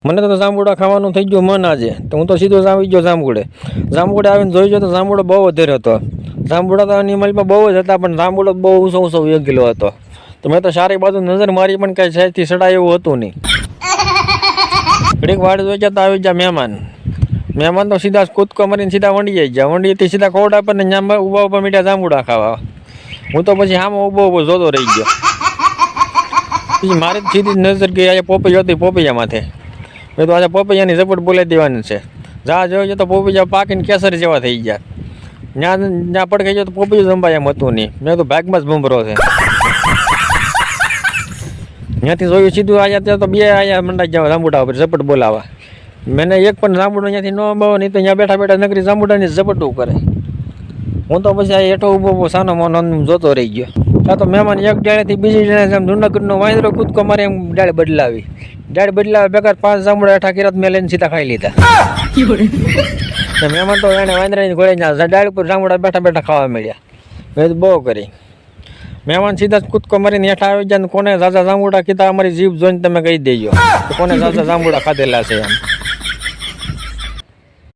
મને તો જાંબુડા ખાવાનું થઈ ગયું મન આજે, તો હું તો સીધો આવી ગયો જાંબુડે આવીને જોઈ ગયો તો જાંબુડો બહુ વધારે હતો. જાંબુડા તો એનિમલમાં બહુ જ હતા, પણ જાંબુડો બહુ ઊંચો 1 કિલો હતો. તો મેં તો સારી બાજુ નજર મારી, પણ કાંઈ સાઈડથી સડાય એવું હતું નહીં. ઘડીક વાડ જોઈ ગયા તો આવી ગયા મહેમાન તો સીધા કૂદકો મારીને સીધા વંડી ગયા. વંડીથી સીધા કોરડા પર ને ત્યાં ઊભા મીઠા જાંબુડા ખાવા. હું તો પછી આમાં ઊભો જોતો રહી ગયો. પછી મારી સીધી નજર ગઈ આજે પોપૈયા હતી, પોપૈયા માથે. મેં તો આજે પોપૈયાની ઝપટ બોલાવી દેવાની છે. જા જોયો તો પોપૈયા પાકીને કેસર જેવા થઈ ગયા. ત્યાં પડખાઈ ગયો તો પોપૈયું જંબાય એમ હતું નહીં. મેં તો ભાગમાં જ ભૂંભરો છે. ત્યાંથી જોયું સીધું આવ્યા ત્યાં તો 2 આયા મંડાઈ ગયા જાંબુડા ઉપર ઝપટ બોલાવા. મેં એક પણ જાંબુડો ત્યાંથી ન બાવો નહીં, તો ત્યાં બેઠા બેઠા નકરી જાંબુડાની ઝપટું કરે. હું તો પછી આ હેઠો ઊભો સાનો મોનો જોતો રહી ગયો. ત્યાં તો મહેમાન એક ડાળેથી બીજી ડાળે જેમ જૂનાગઢનો વાંદરો કૂદકો મારે એમ ડાળ બદલાવી ભેગા 5 જાંબુડા હેઠા કિરત મેં લઈને સીધા ખાઈ લીધા. મહેમાન તો એને વાંદરાની ઘોડે ડાળ ઉપર જાંબુડા બેઠા બેઠા ખાવા મળ્યા. મેં બહુ કરી. મહેમાન સીધા જ કૂદકો મારીને હેઠા આવી જાય. કોને ઝાઝા જાંબુડા કીધા અમારી જીભ જોઈને તમે કહી દેજો કોને ઝાઝા જાંબુડા ખાધેલા છે એમ.